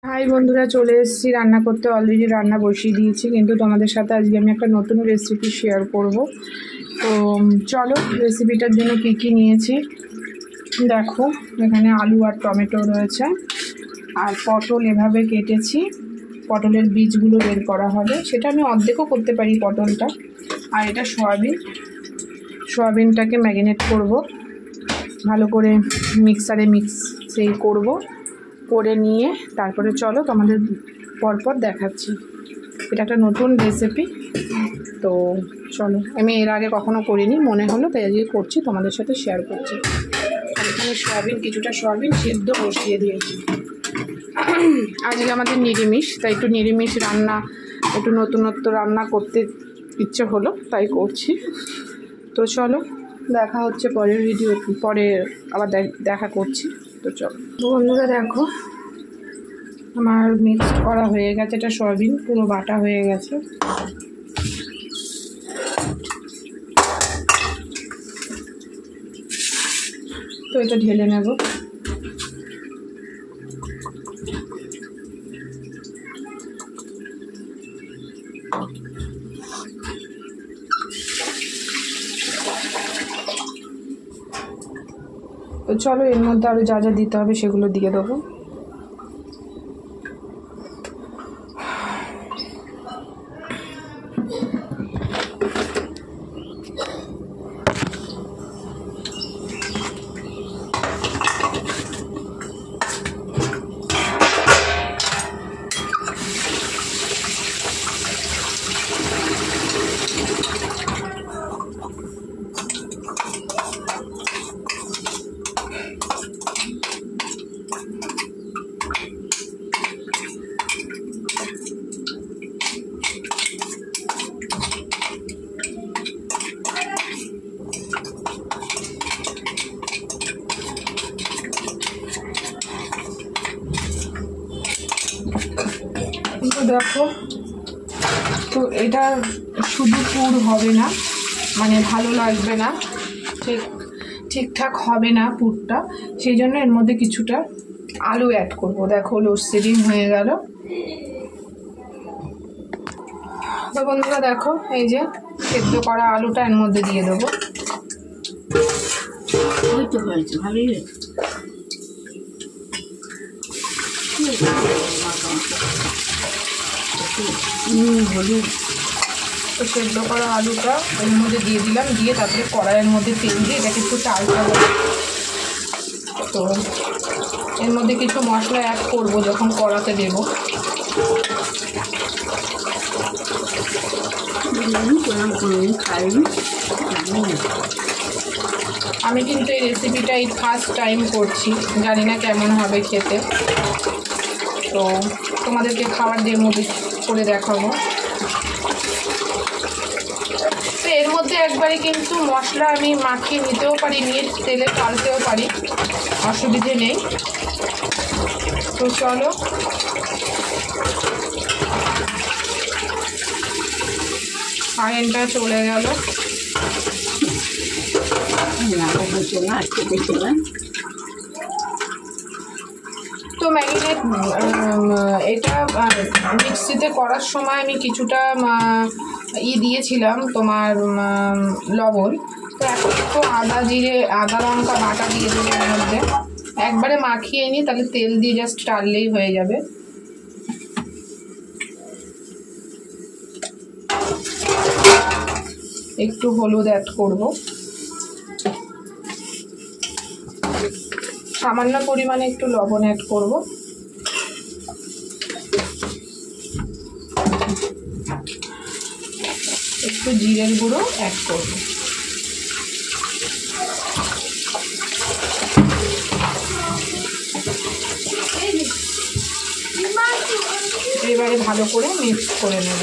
High বন্ধুরা, চলে এসেছি রান্না করতে। অলরেডি রান্না বসিয়ে দিয়েছি, কিন্তু তোমাদের সাথে আজকে আমি একটা নতুন রেসিপি শেয়ার করব। তো চলো, রেসিপিটার জন্য কী কী নিয়েছি দেখো। এখানে আলু আর টমেটো রয়েছে, আর পটল এভাবে কেটেছি। পটলের বীজগুলো বের করা হবে, সেটা আমি অর্ধেকও করতে পারি পটলটা। আর এটা সয়াবিনটাকে ম্যারিনেট করব, ভালো করে মিক্সারে করব, করে নিয়ে তারপরে চলো তোমাদের পরপর দেখাচ্ছি। এটা একটা নতুন রেসিপি, তো চলো। আমি এর আগে কখনো করিনি, মনে হলো তাই আজকে করছি, তোমাদের সাথে শেয়ার করছি। আর এখানে কিছুটা সয়াবিন সেদ্ধ বসিয়ে দিয়েছি। আজকে আমাদের নিরামিষ, তাই একটু নিরামিষ রান্না, একটু নতুনত্ব রান্না করতে ইচ্ছে হলো, তাই করছি। তো চলো, দেখা হচ্ছে পরের ভিডিও, পরে আবার দেখা করছি। তো চলো বন্ধুরা, দেখো আমার মিক্সড করা হয়ে গেছে। এটা সয়াবিন পুরো বাটা হয়ে গেছে। তো এটা ঢেলে নেব। তো চলো, এর মধ্যে আরও যা যা দিতে হবে সেগুলো দিয়ে দেবো। দেখো, তো এটা শুধু পুর হবে না, মানে ভালো লাগবে না, ঠিকঠাক হবে না পুরটা। সেই জন্য এর মধ্যে কিছুটা আলু অ্যাড করব। দেখো, লোডশেডিং হয়ে গেল। তো বন্ধুরা দেখো, এই যে সেদ্ধ করা আলুটা এর মধ্যে দিয়ে দেবো। তো সেদ্ধ করা আলুটা এর মধ্যে দিয়ে দিলাম, দিয়ে তারপরে কড়াইয়ের মধ্যে তেল দিয়ে এটাকে একটু চালতে হবে। তো এর মধ্যে কিছু মশলা অ্যাড করবো যখন কড়াতে দেবো। আমি কিন্তু এই রেসিপিটা এই ফার্স্ট টাইম করছি, জানি না কেমন হবে খেতে। তো তোমাদেরকে খাবার দিয়ে মধ্যে করে দেখাবো। তো এর মধ্যে একবারে কিন্তু মশলা আমি মাখিয়ে নিতেও পারি, নিয়ে তেলে চালতেও পারি, অসুবিধে নেই। তো চলো, কারেন্টটা চলে গেল। তো ম্যারিনেট এটা মিক্সিতে করার সময় আমি কিছুটা দিয়েছিলাম তোমার লবণ। তো এখন একটু আদা লঙ্কা বাটা দিয়ে দেবো এর মধ্যে। একবারে মাখিয়ে নিই, তাহলে তেল দিয়ে জাস্ট টানলেই হয়ে যাবে। একটু হলুদ অ্যাড করবো, সামান্য পরিমাণে একটু লবণ অ্যাড করব। একটু জিরের গুঁড়ো অ্যাড করব। এবারে ভালো করে মিক্স করে নেব।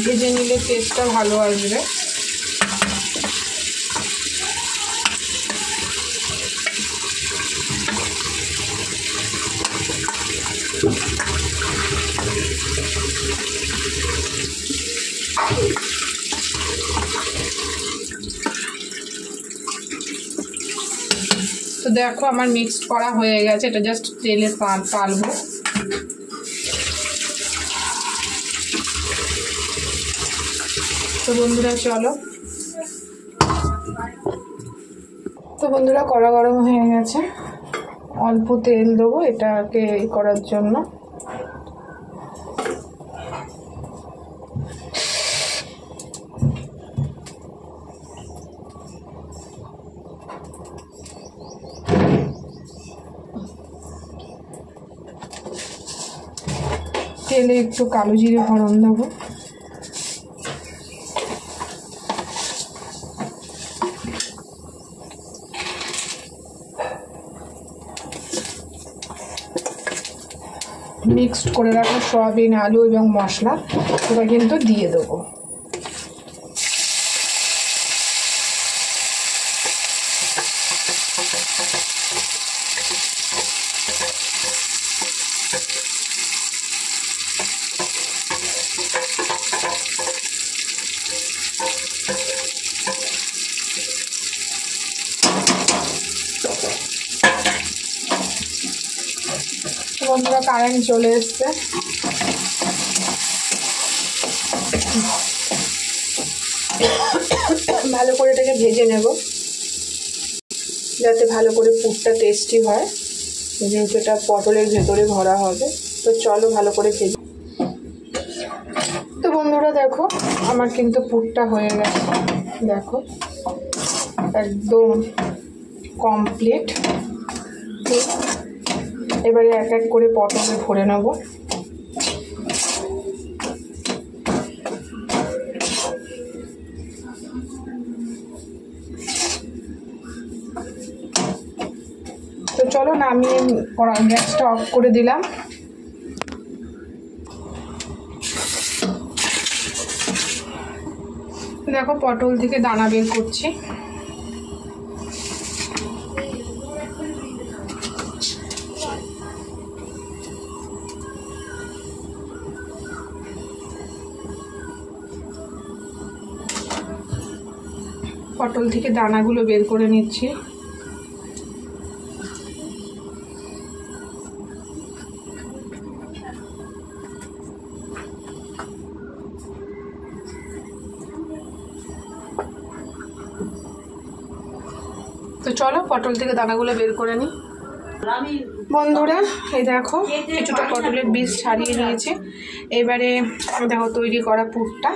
ভেজে নিলে টেস্টটা ভালো আসবে। তো দেখো আমার মিক্সড করা হয়ে গেছে, এটা জাস্ট তেলে পালবো। তো বন্ধুরা চলো, তো বন্ধুরা কড়া গরম হয়ে গেছে, অল্প তেল দেবো এটাকে করার জন্য। তেলে একটু কালো জিরে ফোড়ন দেবো। মিক্সড করে রাখা সয়াবিন, আলু এবং মশলা ওটা কিন্তু দিয়ে দেবো। বন্ধুরা কারেন্ট চলে এসছে, ভালো করে এটাকে ভেজে নেব যাতে ভালো করে পুরটা টেস্টি হয়, যেহেতু এটা পটলের ভেতরে ভরা হবে। তো চলো ভালো করে ভেজে। তো বন্ধুরা দেখো আমার কিন্তু পুরটা হয়ে গেছে, দেখো একদম কমপ্লিট। এবারে এক এক করে পটলে ভরে নেব। তো চলো নামিয়ে গ্যাসটা অফ করে দিলাম। দেখো পটল থেকে দানা বের করছি। পটল থেকে দানাগুলো বের করে নিচ্ছি। তো চলো পটল থেকে দানাগুলো বের করে নিই। বন্ধুরা এই দেখো কিছুটা পটলের বীজ ছাড়িয়ে নিয়েছি। এবারে দেখো তৈরি করা পুরটা,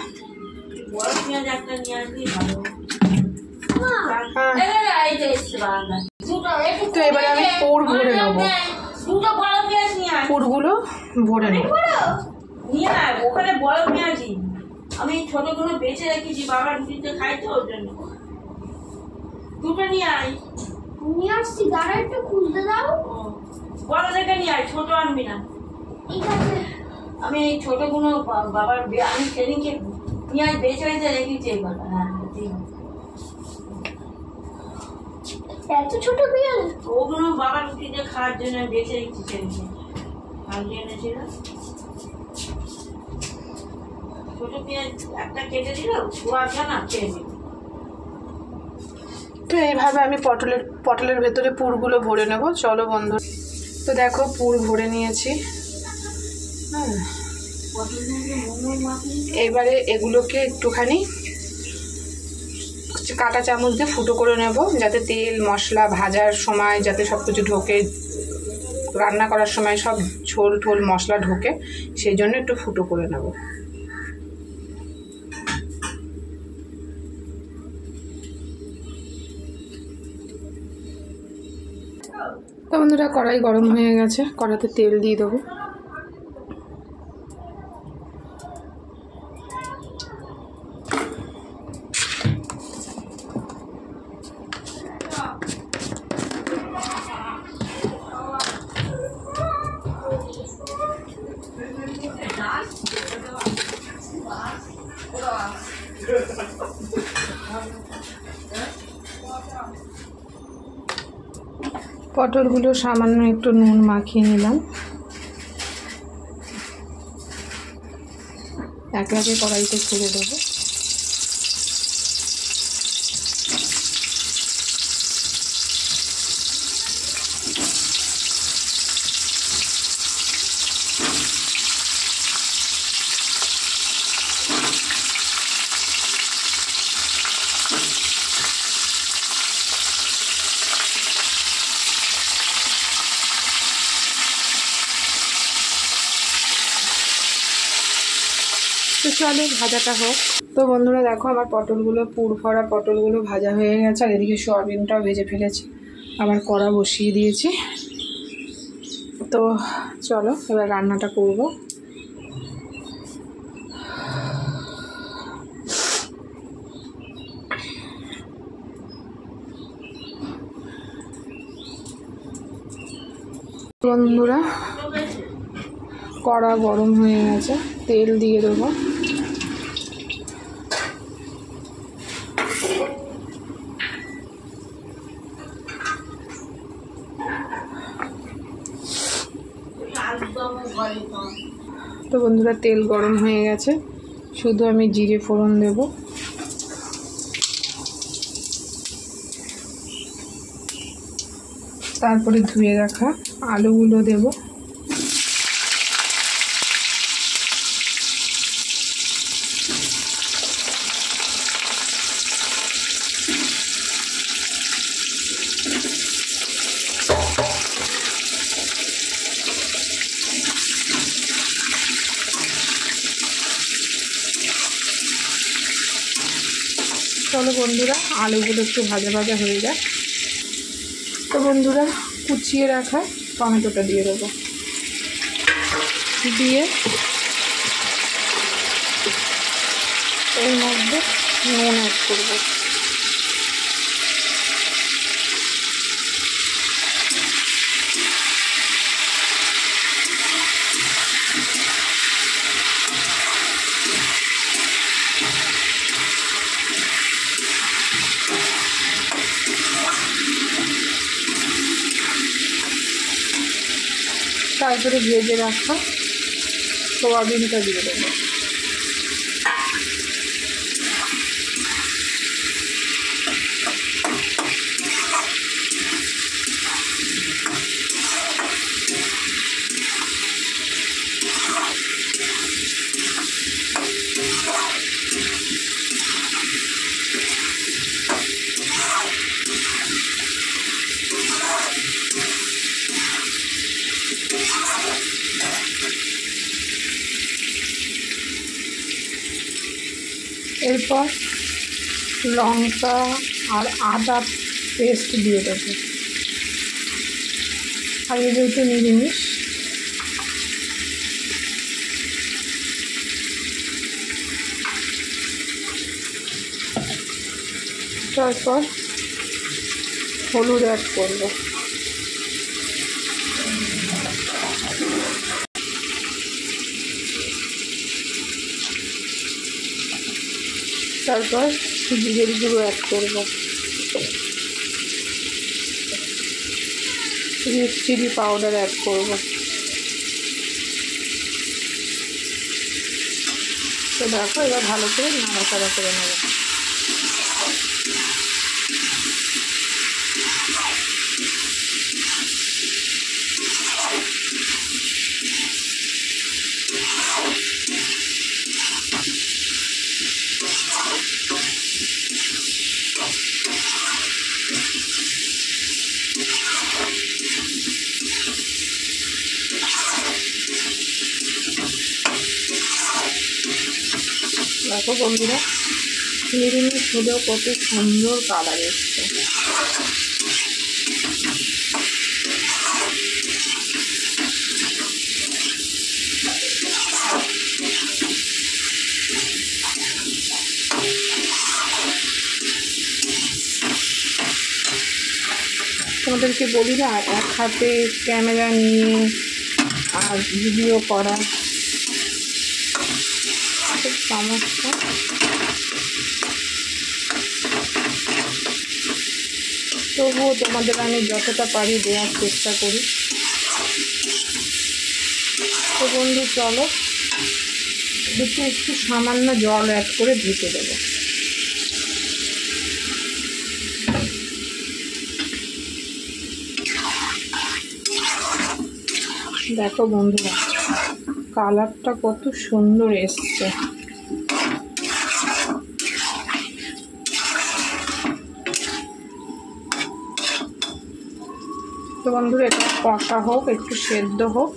তো এবারে আমি পুর ভরে নেবো, পুরগুলো ভরে নেব। ওখানে বড় পেঁয়াজি আমি ছোটগুলো বেঁচে রেখেছি, বাবার রুটিতে খাই তো ওর জন্য। দুটো নিয়ে আয়, নিয়ে আসছি, দাঁড়া একটু খুলতে দাও। বড় দেখে নিয়ে আয়, ছোট আনবি না। ঠিক আছে, আমি এই ছোটগুলো বাবার আমি সেদিনকে পেঁয়াজ বেঁচে বেঁচে রেখেছি এই কথা। হ্যাঁ ঠিক আছে, এত ছোট পেঁয়াজ ওগুলো বাবার রুটিতে খাওয়ার জন্য বেঁচে রেখেছি সেদিনকে, কালকে এনেছিল। ছোট পেঁয়াজ একটা কেটে দিল, শোয়াটা না খেয়ে নিল। তো এইভাবে আমি পটলের ভেতরে পুরগুলো ভরে নেব। চলো বন্ধু, তো দেখো পুর ভরে নিয়েছি। হ্যাঁ, এবারে এগুলোকে একটুখানি কাঁটা চামচ দিয়ে ফুটো করে নেব, যাতে তেল মশলা ভাজার সময় যাতে সব কিছু ঢোকে, রান্না করার সময় সব ঝোল ঠোল মশলা ঢোকে, সেই জন্য একটু ফুটো করে নেব। তো বন্ধুরা কড়াই গরম হয়ে গেছে, কড়াতে তেল দিয়ে দেবো। পটলগুলো সামান্য একটু নুন মাখিয়ে নিলাম। একে একে কড়াইতে ছেড়ে দেবো। তো চলো ভাজাটা হোক। তো বন্ধুরা দেখো আমার পটলগুলো, পুর ভরা পটলগুলো ভাজা হয়ে গেছে। আর এদিকে সয়াবিনটাও ভেজে ফেলেছি, আবার কড়া বসিয়ে দিয়েছি। তো চলো এবার রান্নাটা করব। বন্ধুরা কড়া গরম হয়ে গেছে, তেল দিয়ে দেবো। তো বন্ধুরা তেল গরম হয়ে গেছে, শুধু আমি জিরে ফোড়ন দেব। তারপরে ধুয়ে রাখা আলুগুলো দেব। চলো বন্ধুরা আলুগুলো একটু ভাজা ভাজা হয়ে যায়। তো বন্ধুরা কুচিয়ে রাখা টমেটোটা দিয়ে দেবো, দিয়ে এর মধ্যে নুন অ্যাড করবো। তারপরে ভেজে রাখা সোয়াবিনটা দিয়ে দেবো। এরপর লঙ্কা আর আদা পেস্ট দিয়ে দেবো। আর যেহেতু নিরামিষ, তারপর হলুদ অ্যাড করবো। তারপর জিরের গুঁড়ো অ্যাড করবো, রেড চিলি পাউডার অ্যাড করবো। তো দেখো এবার ভালো করে নাড়াচাড়া করে নেবো। দেখো বন্ধুরা নিরামিষ হলেও কত সুন্দর কালার এসছে। তোমাদেরকে বলি না, এক হাতে ক্যামেরা নিয়ে আর ভিডিও করা খুব সমস্যা। তবুও তোমাদের আমি যতটা পারি দেওয়ার চেষ্টা করি। তো বন্ধু চলো একটু সামান্য জল অ্যাড করে ঢেকে দেবো। দেখো বন্ধুরা কালারটা কত সুন্দর এসছে। তো বন্ধুরা এটা কষা হোক, একটু সেদ্ধ হোক,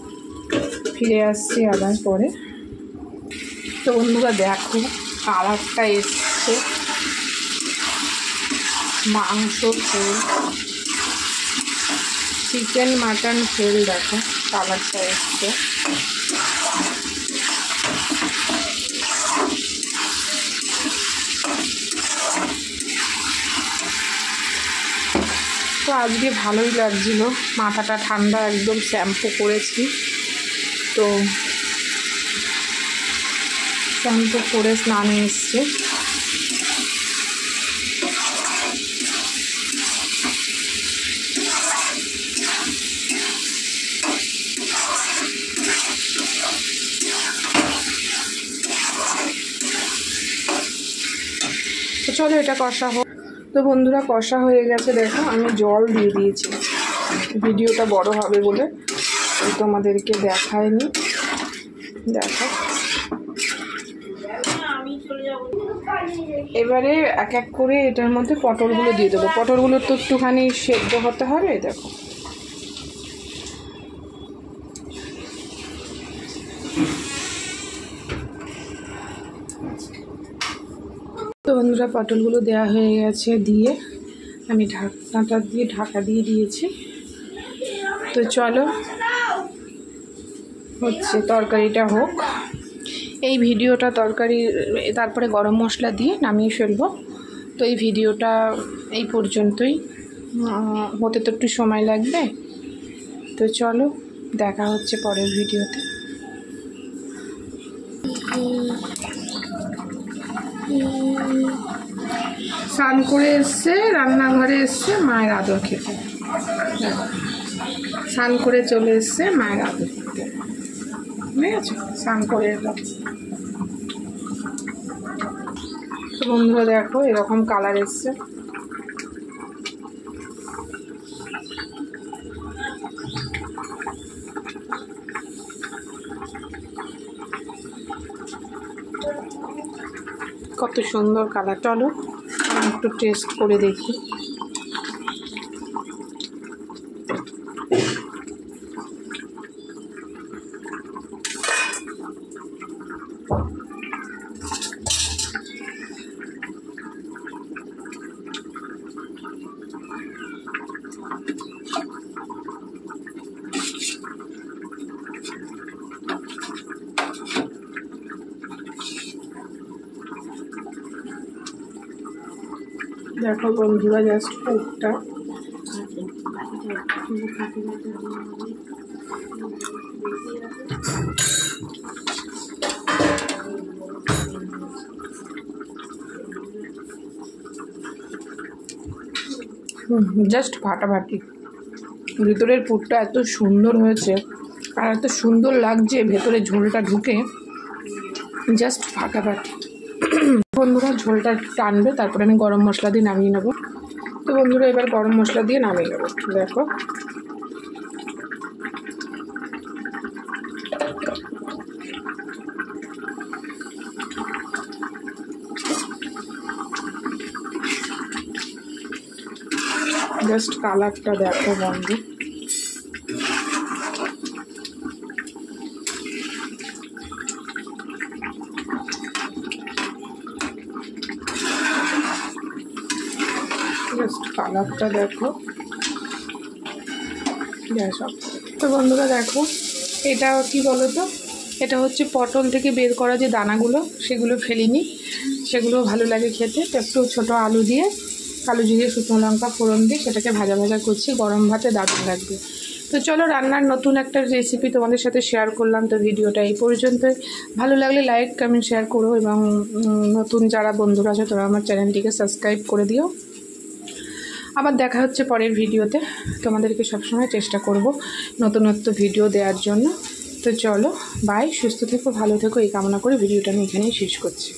ফিরে আসছি আবার পরে। তো বন্ধুরা দেখো কালারটা এসছে, মাংস ফেল, চিকেন মাটন ফেল, দেখো কালারটা এসছে। তো আজকে ভালোই লাগছিল, মাথাটা ঠান্ডা, একদম শ্যাম্পু করেছি। তো শ্যাম্পু করে স্নানে এসছে। তো চলো এটা কষা হোক। তো বন্ধুরা কষা হয়ে গেছে, দেখো আমি জল দিয়ে দিয়েছি, ভিডিওটা বড় হবে বলে তোমাদেরকে দেখায়নি। দেখো এবারে এক এক করে এটার মধ্যে পটলগুলো দিয়ে দেবো। পটলগুলো তো একটুখানি সেদ্ধ হতে হবে। দেখো তো বন্ধুরা পটলগুলো দেওয়া হয়ে গেছে, দিয়ে আমি ঢাকনাটা দিয়ে ঢাকা দিয়ে দিয়েছি। তো চলো হচ্ছে তরকারিটা হোক, এই ভিডিওটা তরকারি তারপরে গরম মশলা দিয়ে নামিয়ে ফেলবো। তো এই ভিডিওটা এই পর্যন্তই, হতে তো একটু সময় লাগবে। তো চলো দেখা হচ্ছে পরের ভিডিওতে। স্নান করে এসছে, রান্নাঘরে এসছে মায়ের আদর খেতে। স্নান করে চলে এসছে মায়ের আদর খেতে, ঠিক আছে? স্নান করে এলো। তো বন্ধুরা দেখো এরকম কালার এসছে। কত সুন্দর কালার। চলো আমি একটু টেস্ট করে দেখি। দেখো বন্ধুরা জাস্ট পুরটা জাস্ট ফাটাফাটি। ভিতরের পুরটা এত সুন্দর হয়েছে আর এত সুন্দর লাগছে, ভেতরে ঝোলটা ঢুকে জাস্ট ফাটাফাটি। বন্ধুরা ঝোলটা টানবে, তারপরে আমি গরম মশলা দিয়ে নামিয়ে নেবো। তো বন্ধুরা এবার গরম মশলা দিয়ে নামিয়ে নেবো। দেখো জাস্ট কালারটা দেখো বন্ধু। জাস্ট কালারটা দেখো। তো বন্ধুরা দেখো এটা কি বলো তো, এটা হচ্ছে পটল থেকে বের করা যে দানাগুলো, সেগুলো ফেলিনি, সেগুলো ভালো লাগে খেতে। তো একটু ছোটো আলু দিয়ে, কালো জিরে শুকনো লঙ্কা ফোড়ন দিয়ে সেটাকে ভাজা ভাজা করছি, গরম ভাতে দারুণ লাগবে। তো চলো রান্নার নতুন একটা রেসিপি তোমাদের সাথে শেয়ার করলাম। তো ভিডিওটা এই পর্যন্তই। ভালো লাগলে লাইক কমেন্ট শেয়ার করো, এবং নতুন যারা বন্ধুরা আছে তোরা আমার চ্যানেলটিকে সাবস্ক্রাইব করে দিও। আবার দেখা হচ্ছে পরের ভিডিওতে। তোমাদেরকে সবসময় চেষ্টা করব নতুনত্ব ভিডিও দেওয়ার জন্য। তো চলো, বাই, সুস্থ থেকো, ভালো থেকো, এই কামনা করে ভিডিওটা আমি এখানেই শেষ করছি।